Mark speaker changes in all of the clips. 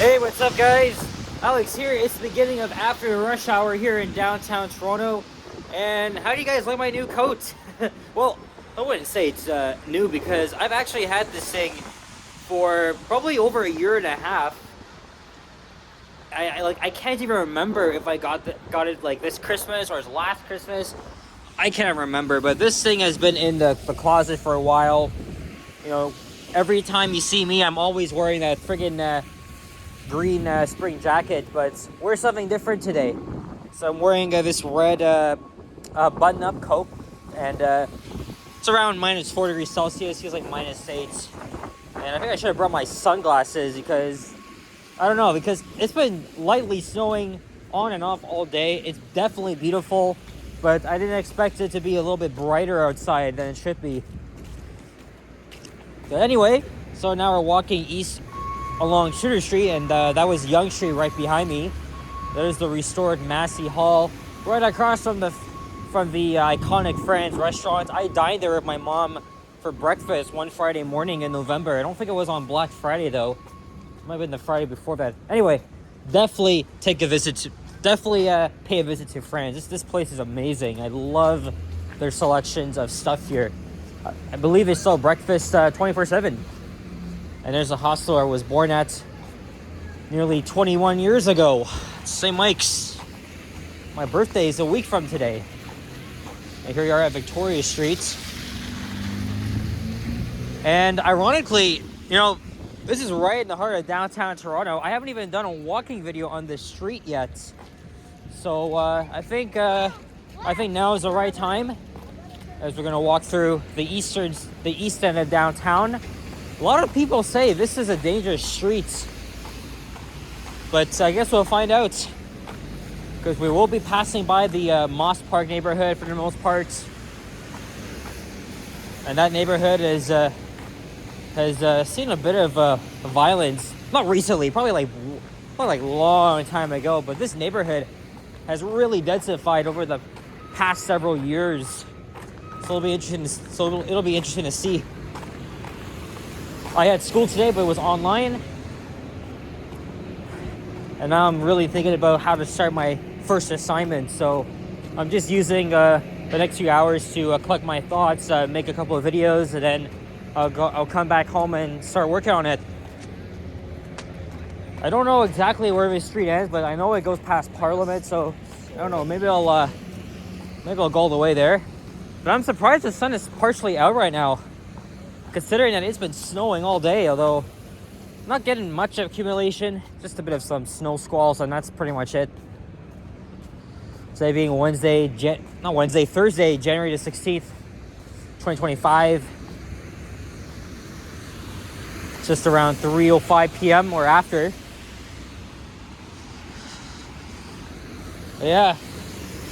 Speaker 1: Hey, what's up, guys? Alex here. It's the beginning of after rush hour here in downtown Toronto. And how do you guys like my new coat? Well, I wouldn't say it's new because I've actually had this thing for probably over a year and a half. I can't even remember if I got it like this Christmas or last Christmas. I can't remember, but this thing has been in the closet for a while. You know, every time you see me, I'm always wearing that friggin' green spring jacket, but wear something different today. So I'm wearing this red button-up coat, and it's around minus 4 degrees Celsius. Feels like minus 8. And I think I should have brought my sunglasses because I don't know, because it's been lightly snowing on and off all day. It's definitely beautiful, but I didn't expect it to be a little bit brighter outside than it should be. But anyway, so now we're walking east along Sugar Street, and that was Yonge Street right behind me. There's the restored Massey Hall right across from the iconic Fran's restaurant. I dined there with my mom for breakfast one Friday morning in November. I don't think it was on Black Friday though. It might have been the Friday before that. Anyway, definitely pay a visit to Fran's. This place is amazing. I love their selections of stuff here. I believe they sell breakfast 24/7. And there's a hostel I was born at nearly 21 years ago. St. Mike's. My birthday is a week from today. And here we are at Victoria Street. And ironically, you know, this is right in the heart of downtown Toronto. I haven't even done a walking video on this street yet. So I think now is the right time as we're gonna walk through the east end of downtown. A lot of people say this is a dangerous street, but I guess we'll find out, because we will be passing by the Moss Park neighborhood for the most part, and that neighborhood has seen a bit of violence. Not recently, probably like long time ago, but this neighborhood has really densified over the past several years. So it'll be interesting to see. I had school today, but it was online. And now I'm really thinking about how to start my first assignment. So I'm just using the next few hours to collect my thoughts, make a couple of videos, and then I'll come back home and start working on it. I don't know exactly where this street ends, but I know it goes past Parliament. So I don't know. Maybe I'll go all the way there. But I'm surprised the sun is partially out right now, considering that it's been snowing all day, although I'm not getting much accumulation, just a bit of some snow squalls, and that's pretty much it. Today being Thursday, January the 16th, 2025. Just around 3:05 p.m. or after. But yeah,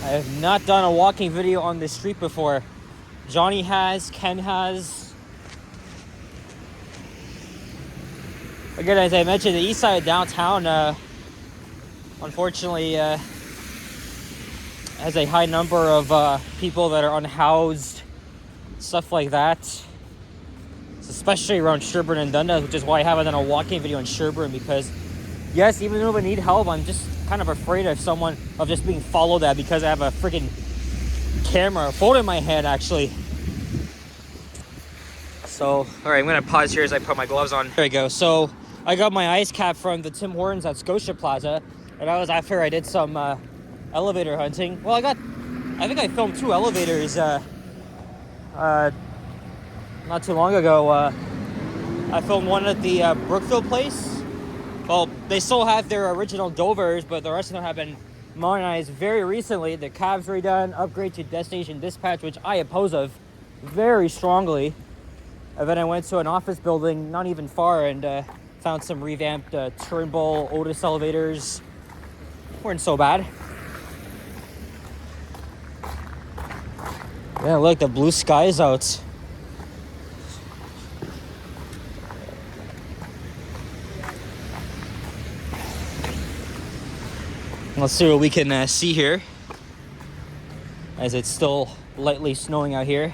Speaker 1: I have not done a walking video on this street before. Johnny has, Ken has. Again, as I mentioned, the east side of downtown, unfortunately, has a high number of people that are unhoused, stuff like that. It's especially around Sherbourne and Dundas, which is why I haven't done a walking video in Sherbourne, because, yes, even though we need help, I'm just kind of afraid of just being followed at because I have a freaking phone in my hand, actually. So, all right, I'm going to pause here as I put my gloves on. There we go. So, I got my ice cap from the Tim Hortons at Scotia Plaza, and that was after I did some elevator hunting. Well, I think I filmed 2 elevators not too long ago. I filmed one at the Brookfield place. Well, they still have their original Dovers, but the rest of them have been modernized very recently. The cabs redone, upgrade to destination dispatch, which I oppose of very strongly. And then I went to an office building not even far and found some revamped Turnbull Otis elevators. Weren't so bad. Yeah, look, the blue sky's out. Let's see what we can see here, as it's still lightly snowing out here.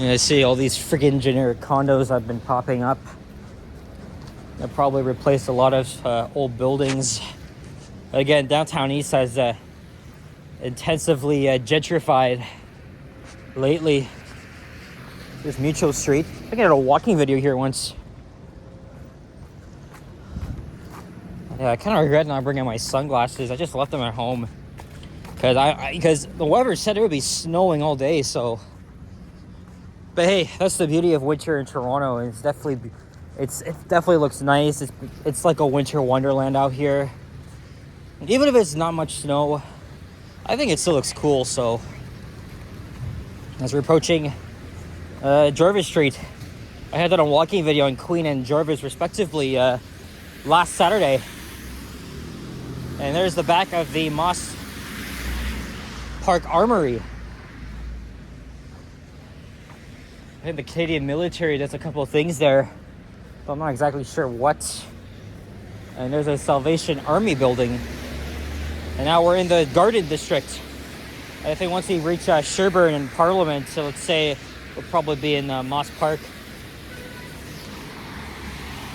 Speaker 1: I see all these friggin' generic condos have been popping up. They'll probably replace a lot of old buildings. Again, downtown East has intensively gentrified lately. There's Mutual Street. I did a walking video here once. Yeah, I kind of regret not bringing my sunglasses. I just left them at home because the weather said it would be snowing all day. So, but hey, that's the beauty of winter in Toronto. It definitely looks nice. It's like a winter wonderland out here. Even if it's not much snow, I think it still looks cool. So, as we're approaching Jarvis Street, I had that on walking video on Queen and Jarvis respectively last Saturday. And there's the back of the Moss Park Armory. I think the Canadian military does a couple of things there, but I'm not exactly sure what. And there's a Salvation Army building. And now we're in the Garden District. I think once we reach Sherbourne and Parliament, so let's say we'll probably be in Moss Park.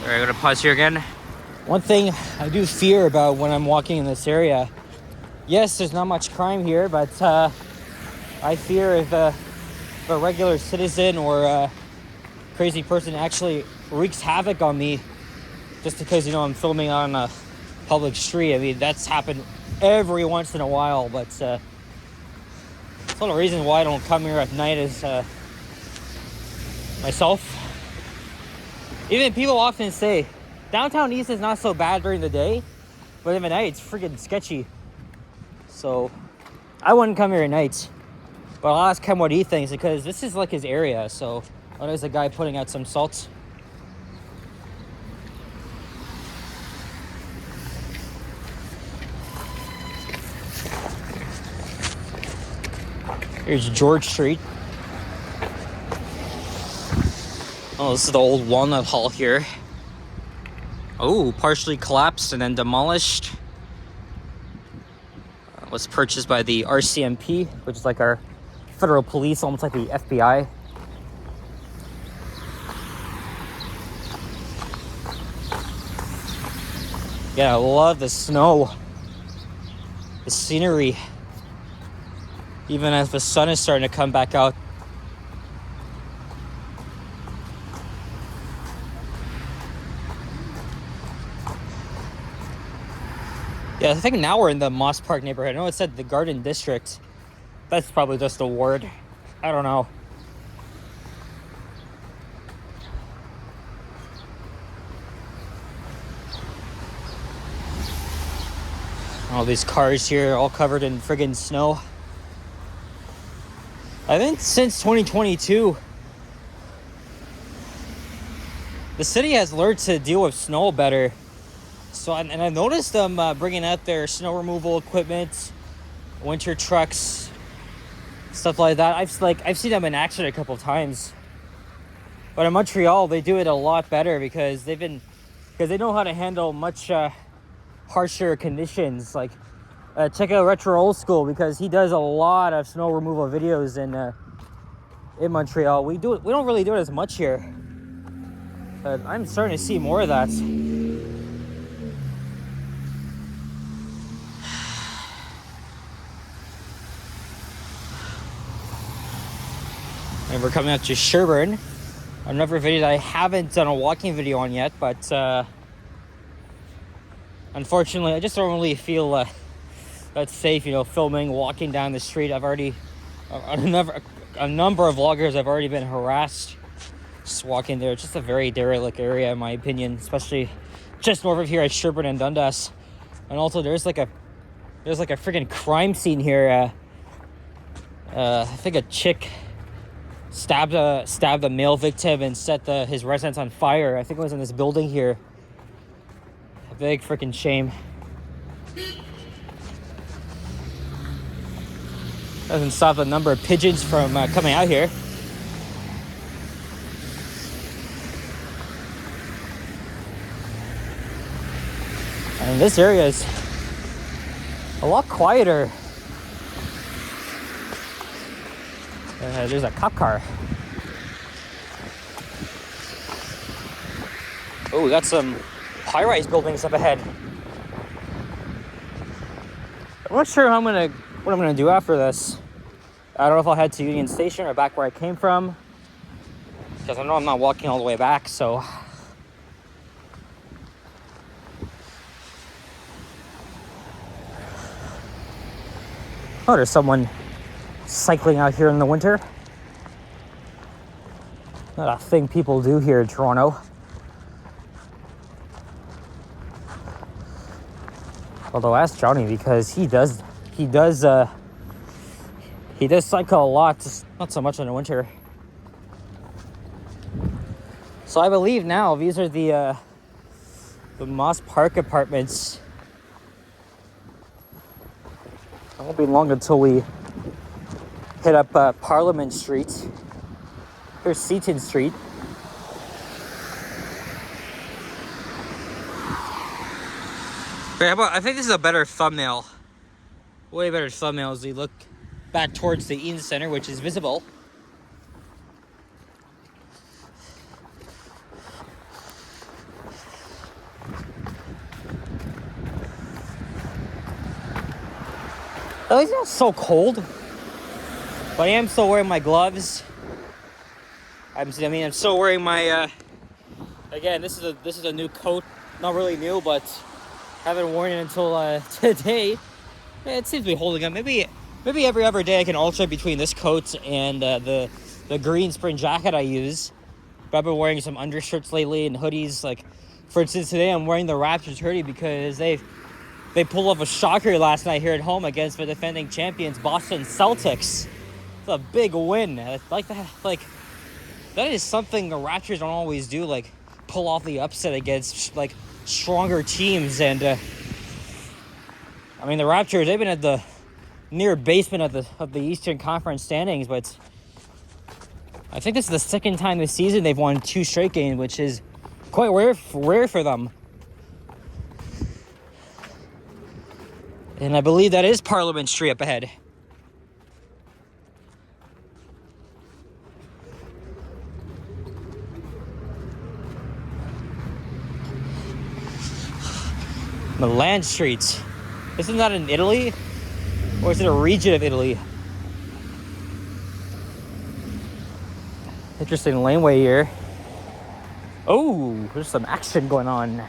Speaker 1: All right, I'm gonna pause here again. One thing I do fear about when I'm walking in this area, yes, there's not much crime here, but I fear if a regular citizen or a crazy person actually wreaks havoc on me just because, I'm filming on a public street. I mean, that's happened every once in a while, but it's one of the reasons why I don't come here at night is myself. Even people often say, downtown East is not so bad during the day, but in the night it's freaking sketchy. So I wouldn't come here at night. But I'll ask him what he thinks because this is like his area. So there's a guy putting out some salt. Here's George Street. Oh, this is the old Walnut Hall here. Oh, partially collapsed and then demolished. Was purchased by the RCMP, which is like our federal police, almost like the FBI. Yeah, I love the snow. The scenery. Even as the sun is starting to come back out. Yeah, I think now we're in the Moss Park neighborhood. I know it said the Garden District. That's probably just a word. I don't know. All these cars here all covered in friggin' snow. I think since 2022, the city has learned to deal with snow better. So, and I've noticed them bringing out their snow removal equipment, winter trucks, stuff like that. I've seen them in action a couple of times. But in Montreal, they do it a lot better because they know how to handle much harsher conditions. Like check out Retro Old School because he does a lot of snow removal videos in Montreal. We don't really do it as much here, but I'm starting to see more of that. And we're coming up to Sherbourne, another video that I haven't done a walking video on yet, but unfortunately I just don't really feel that's safe, filming, walking down the street. I've already, a number of vloggers have already been harassed just walking there. It's just a very derelict area in my opinion, especially just north of here at Sherbourne and Dundas. And also there's like a freaking crime scene here. I think a chick stabbed a male victim and set his residence on fire. I think it was in this building here. A big freaking shame. Doesn't stop the number of pigeons from coming out here. And this area is a lot quieter. There's a cop car. Oh, we got some high-rise buildings up ahead. I'm not sure what I'm gonna do after this. I don't know if I'll head to Union Station or back where I came from, because I know I'm not walking all the way back, so. Oh, there's someone cycling out here in the winter. Not a thing people do here in Toronto. Although ask Johnny, because he does cycle a lot, just not so much in the winter. So I believe now these are the Moss Park apartments. It won't be long until we hit up Parliament Street. Here's Seaton Street. I think this is a better thumbnail. Way better thumbnail as we look back towards the Eaton Center, which is visible. At least it's not so cold. But I am still wearing my gloves. I'm still wearing my. Again, this is a new coat. Not really new, but haven't worn it until today. It seems to be holding up. Maybe every other day I can alternate between this coat and the green spring jacket I use. But I've been wearing some undershirts lately and hoodies. Like, for instance, today I'm wearing the Raptors hoodie because they pulled off a shocker last night here at home against the defending champions Boston Celtics. It's a big win. Like that. Like, that is something the Raptors don't always do. Like, pull off the upset against like stronger teams. And the Raptors, they've been at the near basement of the Eastern Conference standings, but I think this is the second time this season they've won 2 straight games, which is quite rare for them. And I believe that is Parliament Street up ahead. Milan Street. Isn't that in Italy? Or is it a region of Italy? Interesting laneway here. Oh, there's some action going on.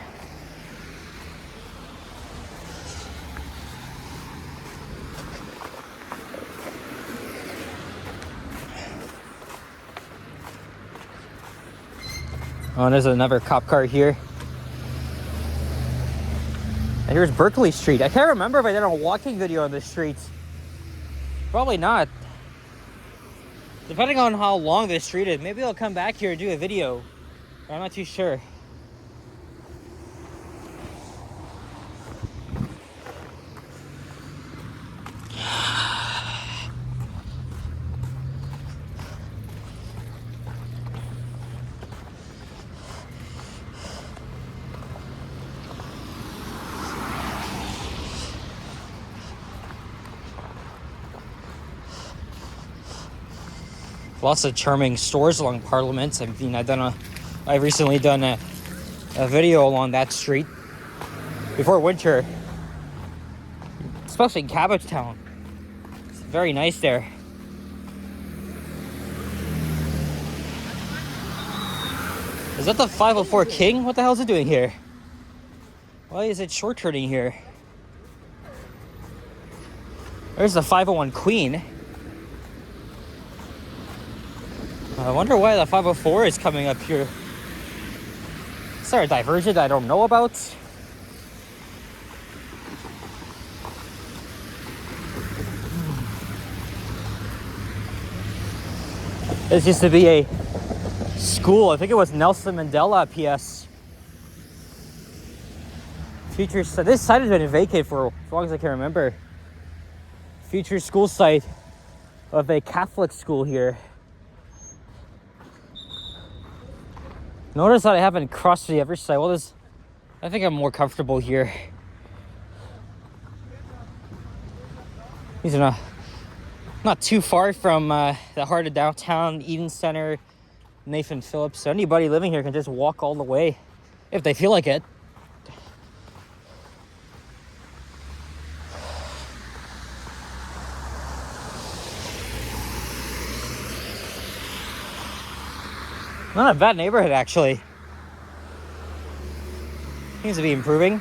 Speaker 1: Oh, there's another cop car here. And here's Berkeley Street. I can't remember if I did a walking video on this street. Probably not. Depending on how long this street is, maybe I'll come back here and do a video. I'm not too sure. Lots of charming stores along Parliament. I mean, I've recently done a video along that street before winter, especially in Cabbagetown. It's very nice there. Is that the 504 King? What the hell is it doing here? Why is it short turning here? There's the 501 Queen. I wonder why the 504 is coming up here. Is there a diversion I don't know about? This used to be a school. I think it was Nelson Mandela PS. Future. So this site has been vacated for as long as I can remember. Future school site of a Catholic school here. Notice that I haven't crossed to the other side. Well, I think I'm more comfortable here. These are not too far from the heart of downtown Eden Center, Nathan Phillips. So anybody living here can just walk all the way. if they feel like it. Not a bad neighborhood, actually. Seems to be improving.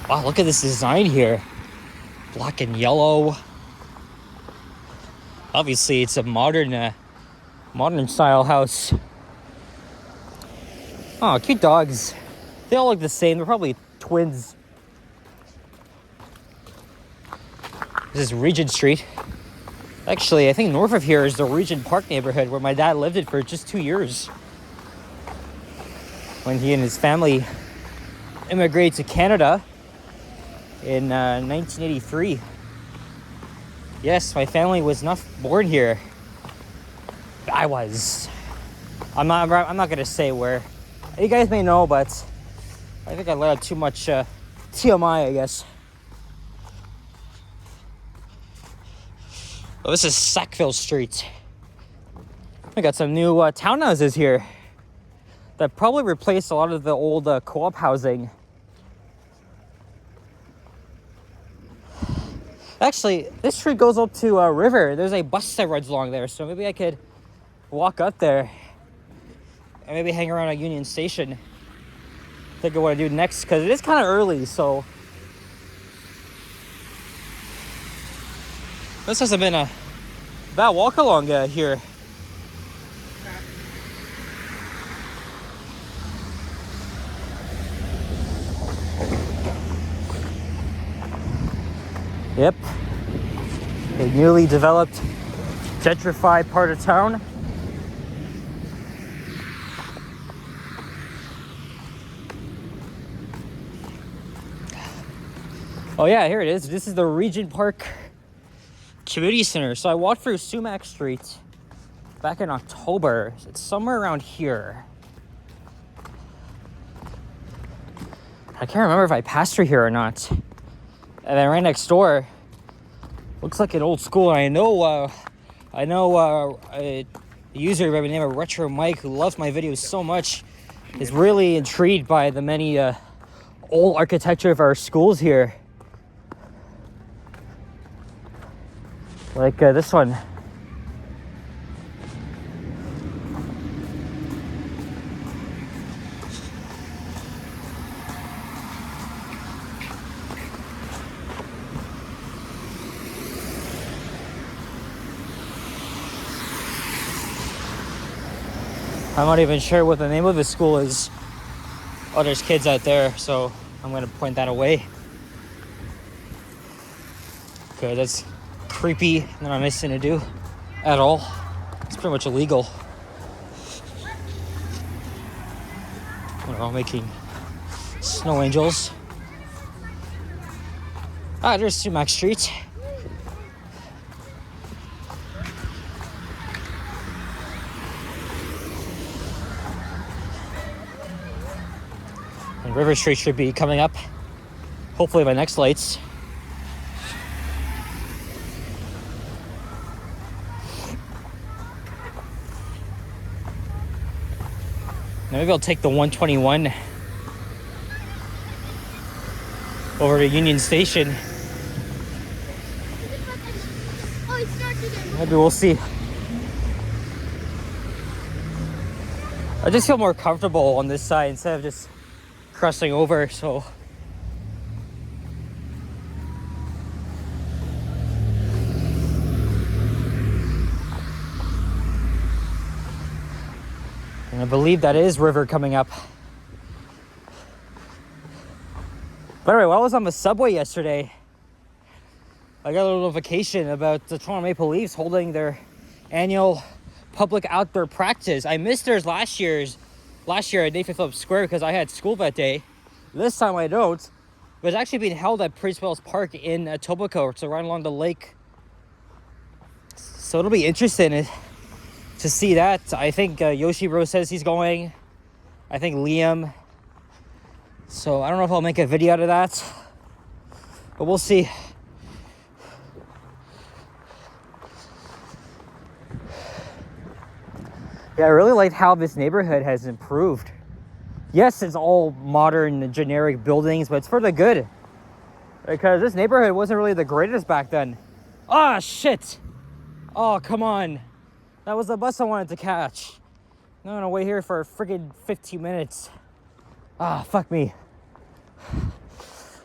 Speaker 1: Wow, look at this design here. Black and yellow. Obviously, it's a modern style house. Oh, cute dogs. They all look the same. They're probably twins. This is Regent Street. Actually, I think north of here is the Regent Park neighborhood where my dad lived it for just 2 years. When he and his family immigrated to Canada in 1983. Yes, my family was not born here. I was. I'm not gonna say where. You guys may know, but I think I let out too much TMI, I guess. Oh, this is Sackville Street. We got some new townhouses here that probably replaced a lot of the old co-op housing. Actually, this street goes up to a river. There's a bus that runs along there, so maybe I could walk up there and maybe hang around at Union Station. Think of what I do next, because it is kind of early, so this hasn't been a bad walk along here. Yep, a newly developed, gentrified part of town. Oh yeah, here it is. This is the Regent Park Community Center. So I walked through Sumac Street back in October. It's somewhere around here. I can't remember if I passed through here or not. And then right next door, looks like an old school. And I know a user by the name of Retro Mike, who loves my videos so much, is really intrigued by the many old architecture of our schools here. Like this one. I'm not even sure what the name of the school is. Oh, there's kids out there, so I'm gonna point that away. Okay, that's creepy, not a nice thing to do at all. It's pretty much illegal. We're all making snow angels. Ah, there's Sumac Street. And River Street should be coming up, hopefully by next lights. Now maybe I'll take the 121 over to Union Station. Maybe we'll see. I just feel more comfortable on this side instead of just crossing over, so and I believe that is River coming up. But anyway, while I was on the subway yesterday, I got a little notification about the Toronto Maple Leafs holding their annual public outdoor practice. I missed theirs last year at Nathan Phillips Square because I had school that day. This time I don't. But it's actually being held at Prince Wells Park in Etobicoke, so right along the lake. So it'll be interesting. to see that. I think Yoshi Bro says he's going. I think Liam. So I don't know if I'll make a video out of that, but we'll see. Yeah, I really like how this neighborhood has improved. Yes, it's all modern, generic buildings, but it's for the good. Because this neighborhood wasn't really the greatest back then. Ah, shit! Oh, come on. That was the bus I wanted to catch. I'm gonna wait here for freaking 15 minutes. Ah, fuck me.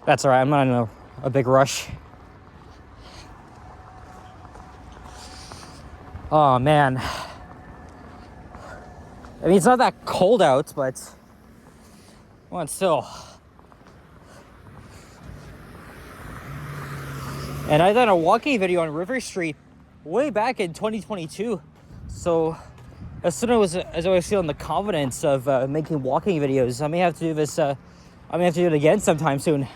Speaker 1: That's alright, I'm not in a big rush. Oh, man. I mean, it's not that cold out, but well, still. And I done a walking video on River Street way back in 2022. So as soon as I was feeling the confidence of making walking videos, I may have to do this. I may have to do it again sometime soon.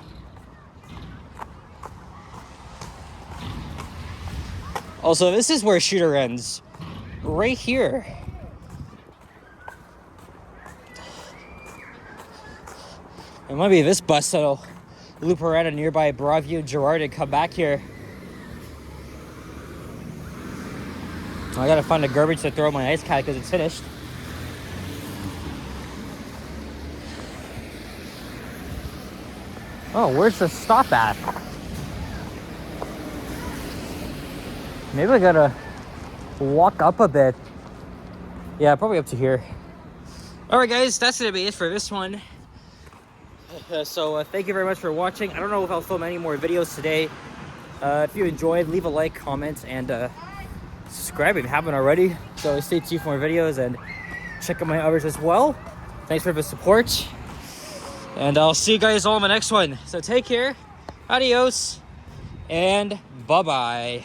Speaker 1: Also, this is where Shooter ends, right here. It might be this bus that'll loop around a nearby Broadview Girard and come back here. I gotta find a garbage to throw my ice cat because it's finished. Oh, where's the stop at? Maybe I gotta walk up a bit. Yeah, probably up to here. Alright guys, that's gonna be it for this one. So thank you very much for watching. I don't know if I'll film any more videos today. If you enjoyed, leave a like, comment, and subscribe if you haven't already. So stay tuned for more videos and check out my others as well. Thanks for the support. And I'll see you guys all in the next one. So take care, adios, and bye-bye.